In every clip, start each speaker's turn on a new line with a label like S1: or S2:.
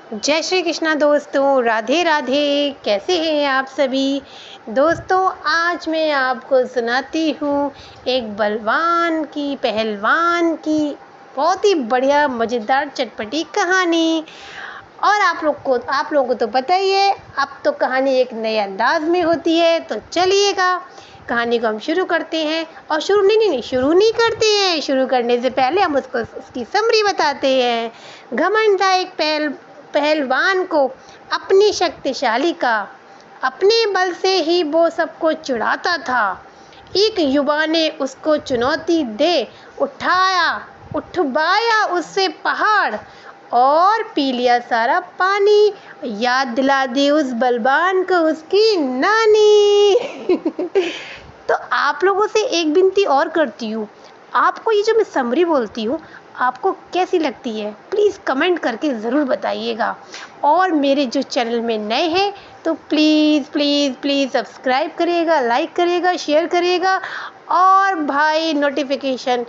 S1: जय श्री कृष्णा दोस्तों, राधे राधे। कैसे हैं आप सभी दोस्तों। आज मैं आपको सुनाती हूँ एक बलवान की पहलवान की बहुत ही बढ़िया मज़ेदार चटपटी कहानी। और आप लोगों को तो पता ही है, अब तो कहानी एक नए अंदाज में होती है। तो चलिएगा कहानी को हम शुरू करते हैं। और शुरू नहीं करते हैं। शुरू करने से पहले हम उसकी समरी बताते हैं। घमंड था एक पहलवान को अपनी शक्तिशाली का, अपने बल से ही वो सबको चिढ़ाता था। एक युवा ने उसको चुनौती दे उठवाया उससे पहाड़ और पी लिया सारा पानी। याद दिला दी उस बलवान को उसकी नानी। तो आप लोगों से एक विनती और करती हूँ, आपको ये जो मैं समरी बोलती हूँ आपको कैसी लगती है, प्लीज़ कमेंट करके ज़रूर बताइएगा। और मेरे जो चैनल में नए हैं तो प्लीज़ प्लीज़ प्लीज़ सब्सक्राइब करिएगा, लाइक करिएगा, शेयर करिएगा। और भाई नोटिफिकेशन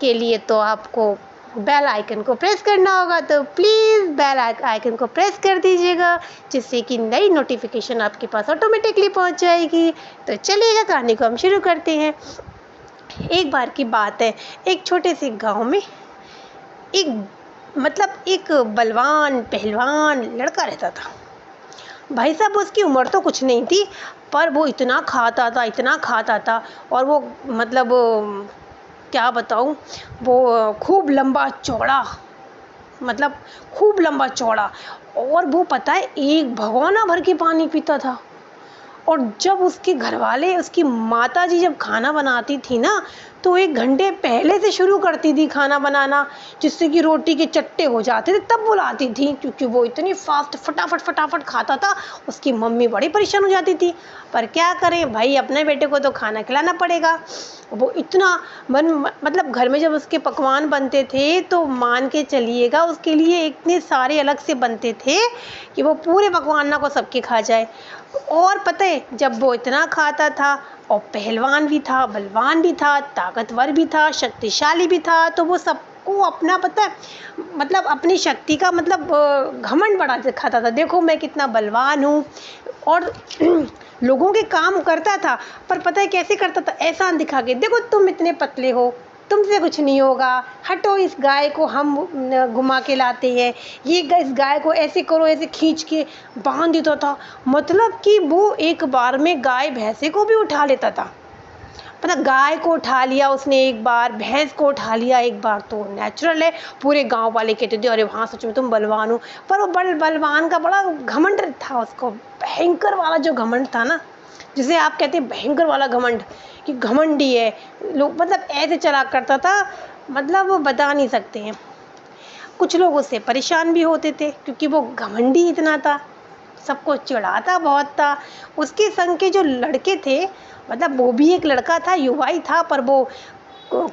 S1: के लिए तो आपको बेल आइकन को प्रेस करना होगा, तो प्लीज़ बेल आइकन को प्रेस कर दीजिएगा, जिससे कि नई नोटिफिकेशन आपके पास ऑटोमेटिकली पहुंच जाएगी। तो चलिएगा कहानी को हम शुरू करते हैं। एक बार की बात है, एक छोटे से गांव में एक बलवान पहलवान लड़का रहता था। भाई साहब उसकी उम्र तो कुछ नहीं थी, पर वो इतना खाता था। और वो क्या बताऊं, वो खूब लंबा चौड़ा। और वो पता है एक भगोना भर के पानी पीता था। और जब उसके घरवाले, उसकी माताजी जब खाना बनाती थी ना, तो 1 घंटे पहले से शुरू करती थी खाना बनाना, जिससे कि रोटी के चट्टे हो जाते थे तब बुलाती थी, क्योंकि वो इतनी फास्ट फटाफट खाता था। उसकी मम्मी बड़ी परेशान हो जाती थी, पर क्या करें भाई, अपने बेटे को तो खाना खिलाना पड़ेगा। वो इतना घर में जब उसके पकवान बनते थे तो मान के चलिएगा उसके लिए इतने सारे अलग से बनते थे कि वो पूरे पकवान ना को सबके खा जाए। और पता है, जब वो इतना खाता था और पहलवान भी था, बलवान भी था, ताकतवर भी था, शक्तिशाली भी था, तो वो सबको अपना पता है अपनी शक्ति का घमंड बढ़ा दिखाता था। देखो मैं कितना बलवान हूँ। और लोगों के काम करता था, पर पता है कैसे करता था, एहसान दिखा के, देखो तुम इतने पतले हो, तुमसे कुछ नहीं होगा, हटो, इस गाय को हम घुमा के लाते हैं, इस गाय को ऐसे करो, ऐसे खींच के बांध देता था। मतलब कि वो एक बार में गाय भैंसे को भी उठा लेता था। गाय को उठा लिया उसने एक बार, भैंस को उठा लिया एक बार, तो नेचुरल है, पूरे गांव वाले कहते थे अरे हाँ सच में तुम बलवान हो। पर वो बलवान का बड़ा घमंड था, उसको भयंकर वाला जो घमंड था ना, जिसे आप कहते हैं भयंकर वाला घमंड, कि घमंडी है लोग, ऐसे चला करता था, वो बता नहीं सकते हैं। कुछ लोग उससे परेशान भी होते थे क्योंकि वो घमंडी इतना था, सबको चिढ़ाता बहुत था। उसके संग के जो लड़के थे, वो भी एक लड़का था, युवा ही था, पर वो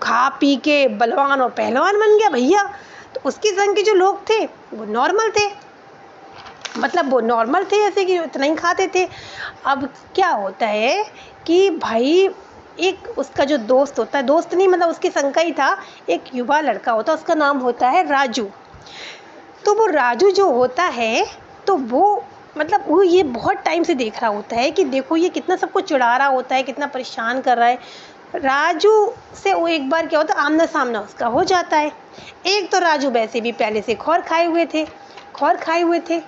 S1: खा पी के बलवान और पहलवान बन गया भैया। तो उसके संग के जो लोग थे वो नॉर्मल थे, ऐसे कि इतना ही खाते थे। अब क्या होता है कि भाई एक उसका जो दोस्त होता है, दोस्त नहीं उसके संग का ही था, एक युवा लड़का होता है, उसका नाम होता है राजू। तो वो राजू जो होता है, तो वो ये बहुत टाइम से देख रहा होता है कि देखो ये कितना सबको चिढ़ा रहा होता है, कितना परेशान कर रहा है। राजू से वो एक बार क्या होता है, आमना सामना उसका हो जाता है। एक तो राजू वैसे भी पहले से खौर खाए हुए थे।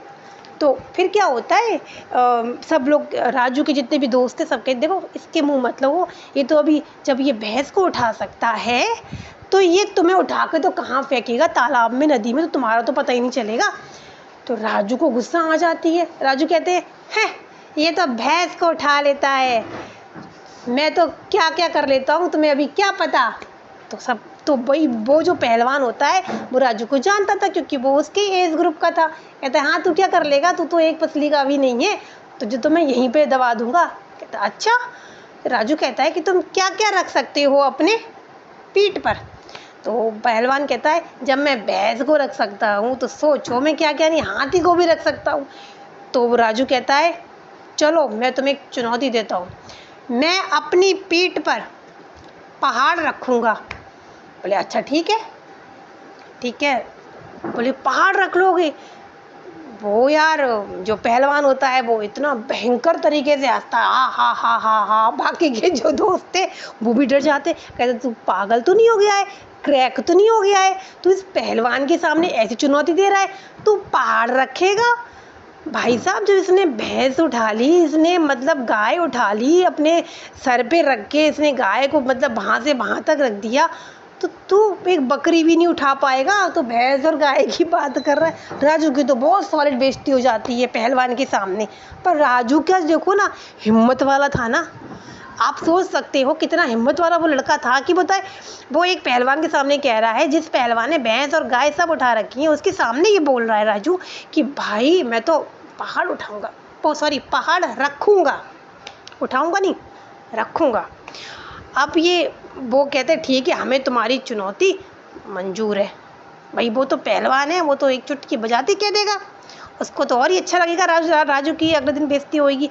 S1: तो फिर क्या होता है, सब लोग, राजू के जितने भी दोस्त थे, सब कहते देखो इसके मुंह मत लो, ये तो अभी जब ये भैंस को उठा सकता है तो ये तुम्हें उठा के तो कहाँ फेंकेगा, तालाब में, नदी में, तो तुम्हारा तो पता ही नहीं चलेगा। तो राजू को गुस्सा आ जाती है। राजू कहते हैं ये तो भैंस को उठा लेता है, मैं तो क्या क्या कर लेता हूँ, तुम्हें अभी क्या पता। तो वही वो जो पहलवान होता है वो राजू को जानता था, क्योंकि वो उसके एज ग्रुप का था। कहता है हाँ तू क्या कर लेगा, तू तो एक पसली का भी नहीं है, तुझे तो मैं यहीं पे दबा दूंगा। कहता अच्छा। राजू कहता है कि तुम क्या क्या रख सकते हो अपने पीठ पर। तो पहलवान कहता है जब मैं भैंस को रख सकता हूँ तो सोचो मैं क्या क्या नहीं, हाथी को भी रख सकता हूँ। तो राजू कहता है चलो मैं तुम्हें एक चुनौती देता हूँ, मैं अपनी पीठ पर पहाड़ रखूँगा। बोले अच्छा ठीक है। बोले पहाड़ रख लोगे। वो यार जो पहलवान होता है वो इतना भयंकर तरीके से हंसता है, हा, बाकी के जो दोस्त थे वो भी डर जाते, कहते तू पागल तो नहीं हो गया है, क्रैक तो नहीं हो गया है, तू इस पहलवान के सामने ऐसी चुनौती दे रहा है, तू पहाड़ रखेगा। भाई साहब जब इसने भैंस उठा ली, इसने मतलब गाय उठा ली, अपने सर पे रख के इसने गाय को मतलब वहाँ से वहाँ तक रख दिया, तो तू एक बकरी भी नहीं उठा पाएगा, तो भैंस और गाय की बात कर रहा है। राजू की तो बहुत सॉलिड बेइज्जती हो जाती है पहलवान के सामने। पर राजू क्या देखो ना, हिम्मत वाला था ना। आप सोच सकते हो कितना हिम्मत वाला वो लड़का था कि बताए वो एक पहलवान के सामने कह रहा है, जिस पहलवान ने भैंस और गाय सब उठा रखी है उसके सामने ये बोल रहा है राजू कि भाई मैं तो पहाड़ उठाऊंगा, ओ सॉरी पहाड़ रखूंगा, उठाऊंगा नहीं रखूंगा। अब ये वो कहते ठीक है हमें तुम्हारी चुनौती मंजूर है। भाई वो तो पहलवान है, वो तो एक चुटकी बजाते कह देगा, उसको तो और ही अच्छा लगेगा राजू की अगले दिन बेइज्जती होगी।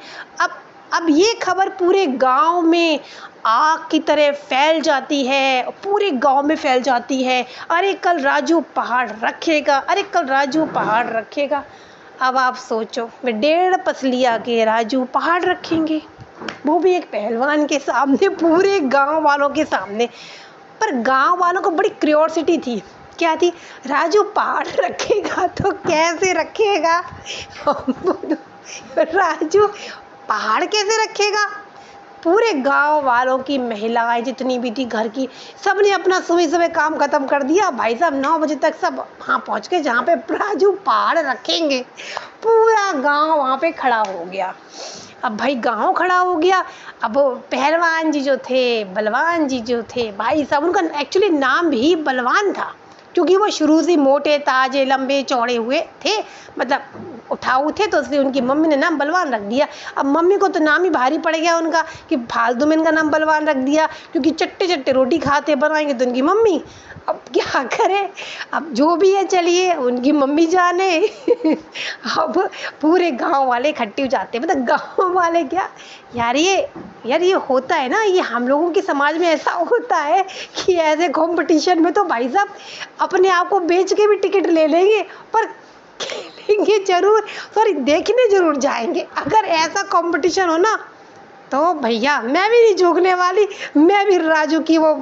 S1: अब ये खबर पूरे गांव में आग की तरह फैल जाती है, पूरे गांव में फैल जाती है, अरे कल राजू पहाड़ रखेगा, अरे कल राजू पहाड़ रखेगा। अब आप सोचो, मैं 1.5 पसलिया के राजू पहाड़ रखेंगे, वो भी एक पहलवान के सामने, पूरे गांव वालों के सामने। पर गांव वालों को बड़ी क्यूरियोसिटी थी, क्या थी, राजू पहाड़ रखेगा तो कैसे रखेगा राजू पहाड़ कैसे रखेगा। पूरे गांव वालों की महिलाएं जितनी भी थी घर की, सब ने अपना सुबह सुबह काम खत्म कर दिया। भाई साहब 9 बजे तक सब वहाँ पहुँच गए जहाँ पे राजू पहाड़ रखेंगे। पूरा गांव वहाँ पे खड़ा हो गया। अब भाई गांव खड़ा हो गया। अब पहलवान जी जो थे, बलवान जी जो थे, भाई साहब उनका एक्चुअली नाम भी बलवान था, क्योंकि वो शुरू से मोटे ताजे लंबे चौड़े हुए थे, मतलब उठाऊ थे, तो इसलिए उनकी मम्मी ने नाम बलवान रख दिया। अब मम्मी को तो नाम ही भारी पड़ गया उनका कि फालतू में इनका नाम बलवान रख दिया, क्योंकि चट्टे चट्टे रोटी खाते बनाएंगे तो उनकी मम्मी। अब क्या करें, अब जो भी है चलिए उनकी मम्मी जाने अब पूरे गांव वाले इकट्ठे हो जाते हैं, मतलब गांव वाले क्या यार ये होता है ना, ये हम लोगों के समाज में ऐसा होता है कि ऐसे कंपटीशन में तो भाई साहब अपने आप को बेच के भी टिकट ले लेंगे, पर खेलेंगे जरूर, सॉरी देखने जरूर जाएंगे। अगर ऐसा कंपटीशन हो ना तो भैया मैं भी नहीं झुकने वाली, मैं भी राजू की वो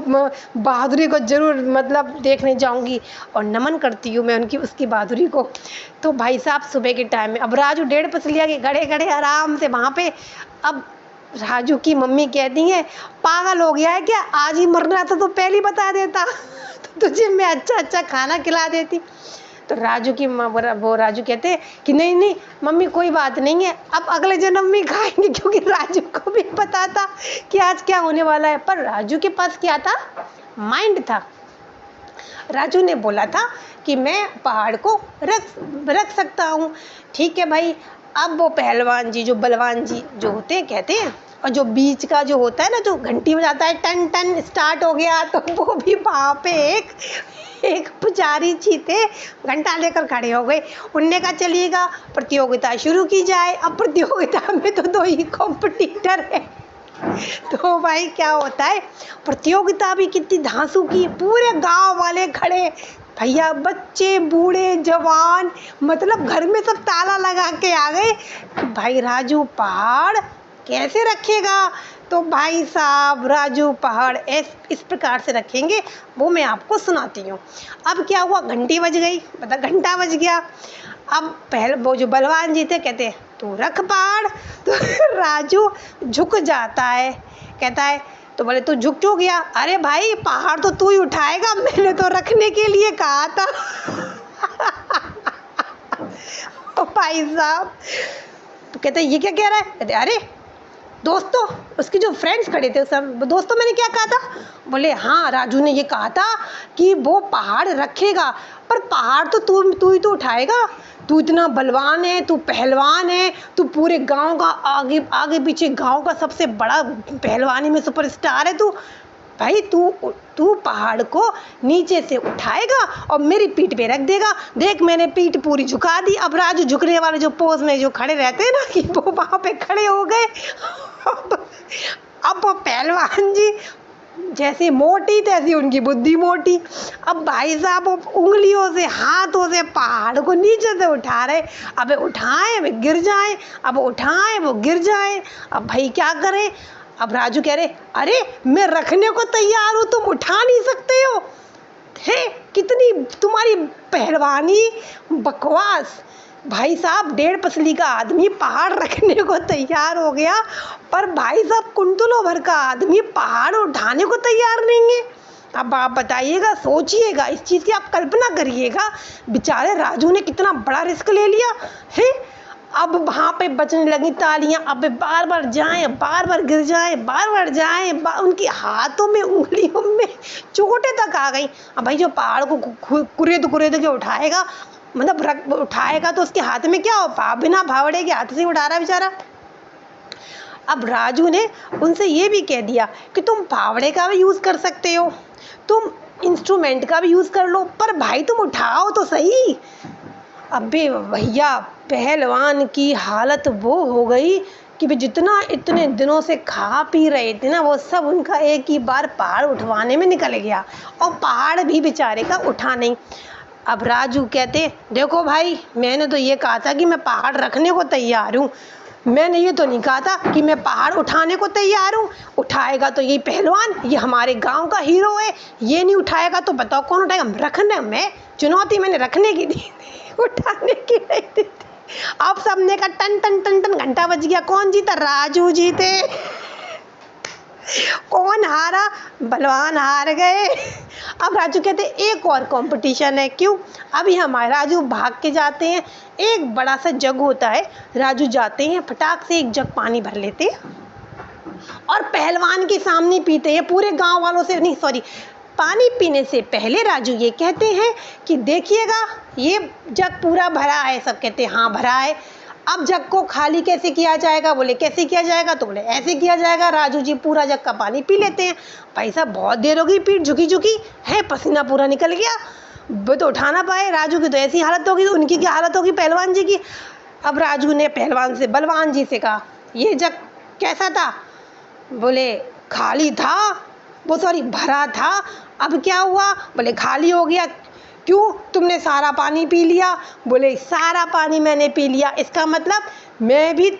S1: बहादुरी को जरूर मतलब देखने जाऊंगी, और नमन करती हूँ मैं उसकी बहादुरी को। तो भाई साहब सुबह के टाइम में अब राजू 1.5 पसलिया के खड़े खड़े आराम से वहाँ पे। अब राजू की मम्मी कहती है पागल हो गया है क्या, आज ही मरना था तो पहले बता देता तो तुझे मैं अच्छा अच्छा खाना खिला देती। तो राजू की वो राजू कहते हैं कि नहीं मम्मी कोई बात नहीं है, अब अगले जन्म में खाएंगे, क्योंकि राजू को भी पता था कि आज क्या होने वाला है। पर राजू के पास क्या था, माइंड था। राजू ने बोला था कि मैं पहाड़ को रख सकता हूँ। ठीक है भाई। अब वो पहलवान जी जो बलवान जी जो होते हैं कहते हैं, और जो बीच का जो होता है ना, जो घंटी बजाता है टन टन स्टार्ट हो गया, तो वो भी वहाँ पे एक पुजारी जी थे, घंटा लेकर खड़े हो गए। उनने कहा चलिएगा प्रतियोगिता शुरू की जाए। अब प्रतियोगिता में तो 2 ही कॉम्पिटिटर है, तो भाई क्या होता है, प्रतियोगिता भी कितनी धांसू की, पूरे गांव वाले खड़े, भैया बच्चे बूढ़े जवान, मतलब घर में सब ताला लगा के आ गए। भाई राजू पहाड़ कैसे रखेगा, तो भाई साहब राजू पहाड़ इस प्रकार से रखेंगे, वो मैं आपको सुनाती हूँ। अब क्या हुआ, घंटी बज गई, मतलब घंटा बज गया। अब वो जो बलवान जी थे कहते तू रख पहाड़, तो राजू झुक जाता है, कहता है तो बोले तू झुक क्यों गया, अरे भाई पहाड़ तो तू ही उठाएगा, मैंने तो रखने के लिए कहा था भाई साहब तो कहते ये क्या कह रहा है, कहते अरे दोस्तों, उसके जो फ्रेंड्स खड़े थे सब, दोस्तों मैंने क्या कहा था, बोले हाँ राजू ने ये कहा था कि वो पहाड़ रखेगा, पर पहाड़ तो तू ही तो उठाएगा, तू इतना बलवान है, तू पहलवान है, तू पूरे गांव का आगे पीछे गांव का सबसे बड़ा पहलवानी में सुपरस्टार है तू, भाई तू पहाड़ को नीचे से उठाएगा और मेरी पीठ पे रख देगा, देख मैंने पीठ पूरी झुका दी। अब राजू झुकने वाले जो पोज में जो खड़े रहते हैं ना, कि वो वहाँ पे खड़े हो गए अब वो पहलवान जी जैसे मोटी तैसी उनकी बुद्धि मोटी। अब भाई साहब वो उंगलियों से हाथों से पहाड़ को नीचे से उठा रहे, अब उठाएं वे गिर जाएं, अब उठाएं वो गिर जाएं। अब भाई क्या करें? अब राजू कह रहे, अरे मैं रखने को तैयार हूँ, तुम उठा नहीं सकते हो? है कितनी तुम्हारी पहलवानी, बकवास। भाई साहब 1.5 पसली का आदमी पहाड़ रखने को तैयार हो गया, पर भाई साहब कुंटलों भर का आदमी पहाड़ उठाने को तैयार नहीं है। अब आप बताइएगा, सोचिएगा, इस चीज़ की आप कल्पना करिएगा, बेचारे राजू ने कितना बड़ा रिस्क ले लिया है। अब वहाँ पे बजने लगी तालियां, अब बार बार जाएं, बार बार गिर जाएं, बार बार जाएं, उनके हाथों में उंगलियों में चोटें तक आ गई। अब भाई जो पहाड़ को कुरेद कुरेद के उठाएगा, मतलब उठाएगा तो उसके हाथ में क्या हो, बिना फावड़े के हाथ से उठा रहा बेचारा। अब राजू ने उनसे ये भी कह दिया कि तुम फावड़े का भी यूज़ कर सकते हो, तुम इंस्ट्रूमेंट का भी यूज़ कर लो, पर भाई तुम उठाओ तो सही। अबे भैया पहलवान की हालत वो हो गई कि भी जितना इतने दिनों से खा पी रहे थे ना, वो सब उनका एक ही बार पहाड़ उठवाने में निकल गया, और पहाड़ भी बेचारे का उठा नहीं। अब राजू कहते, देखो भाई मैंने तो ये कहा था कि मैं पहाड़ रखने को तैयार हूँ, मैंने ये तो नहीं कहा था कि मैं पहाड़ उठाने को तैयार हूँ। उठाएगा तो ये पहलवान, ये हमारे गांव का हीरो है, ये नहीं उठाएगा तो बताओ कौन उठाएगा? रखने में चुनौती मैंने रखने की दी थी, उठाने की नहीं दी थी। अब सबने का टन टन टन टन घंटा बज गया, कौन जीता? राजू जीते। कौन हारा? बलवान हार गए। अब राजू कहते एक और कंपटीशन है। क्यों? अभी हमारे राजू भाग के जाते हैं, एक बड़ा सा जग होता है, राजू जाते हैं फटाक से एक जग पानी भर लेते हैं और पहलवान के सामने पीते हैं, पूरे गांव वालों से नहीं, सॉरी, पानी पीने से पहले राजू ये कहते हैं कि देखिएगा ये जग पूरा भरा है। सब कहते हैं हाँ भरा है। अब जग को खाली कैसे किया जाएगा? बोले कैसे किया जाएगा? तो बोले ऐसे किया जाएगा। राजू जी पूरा जग का पानी पी लेते हैं। भाई साहब बहुत देर हो गई, पीठ झुकी झुकी है, पसीना पूरा निकल गया, वो तो उठा ना पाए। राजू की तो ऐसी हालत होगी, उनकी क्या हालत होगी पहलवान जी की। अब राजू ने पहलवान से, बलवान जी से कहा, ये जग कैसा था? बोले खाली था, वो सॉरी भरा था। अब क्या हुआ? बोले खाली हो गया। क्यों? तुमने सारा पानी पी लिया। बोले सारा पानी मैंने पी लिया, इसका मतलब मैं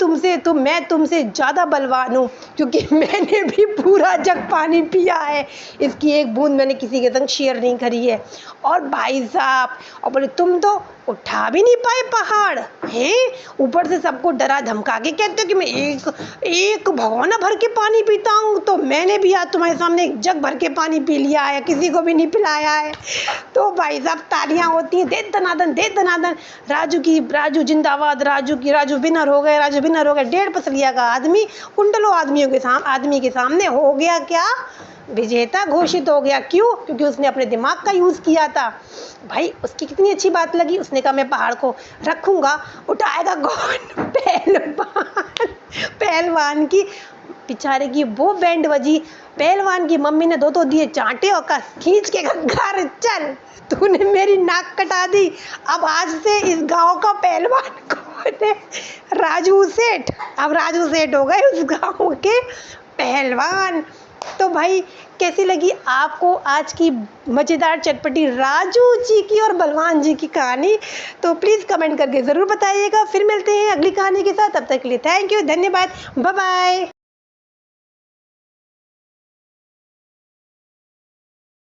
S1: तुमसे ज़्यादा बलवान हूँ, क्योंकि मैंने भी पूरा जग पानी पिया है, इसकी एक बूंद मैंने किसी के संग शेयर नहीं करी है। और भाई साहब, और बोले तुम तो उठा भी नहीं पाए पहाड़ हैं, ऊपर से सबको डरा धमका के कहते हो कि मैं एक भगोना भर के पानी पीता हूँ, तो मैंने भी आज तुम्हारे सामने एक जग भर के पानी पी लिया है, किसी को भी नहीं पिलाया है। तो भाई साहब तालियां होती हैं, दे दनादन। राजू जिंदाबाद, राजू विनर हो गए, 1.5 पसलिया का आदमी कुंडलों आदमी के सामने हो गया क्या? विजेता घोषित हो गया। क्यों? क्योंकि उसने अपने दिमाग का यूज़ किया था। भाई उसकी कितनी अच्छी बात लगी, उसने कहा मैं पहाड़ को रखूँगा। उठाएगा कौन? पहलवान की बेचारे की वो बैंड बजी। पहलवान की मम्मी ने 2 दिए चांटे और कहा खींच के घर चल, तूने मेरी नाक कटा दी। अब आज से इस गांव का पहलवान कौन है? राजू सेठ। अब राजू सेठ हो गए उस गांव के पहलवान। तो भाई कैसी लगी आपको आज की मज़ेदार चटपटी राजू जी की और बलवान जी की कहानी? तो प्लीज़ कमेंट करके ज़रूर बताइएगा। फिर मिलते हैं अगली कहानी के साथ, तब तक के लिए थैंक यू, धन्यवाद, बाय बाय।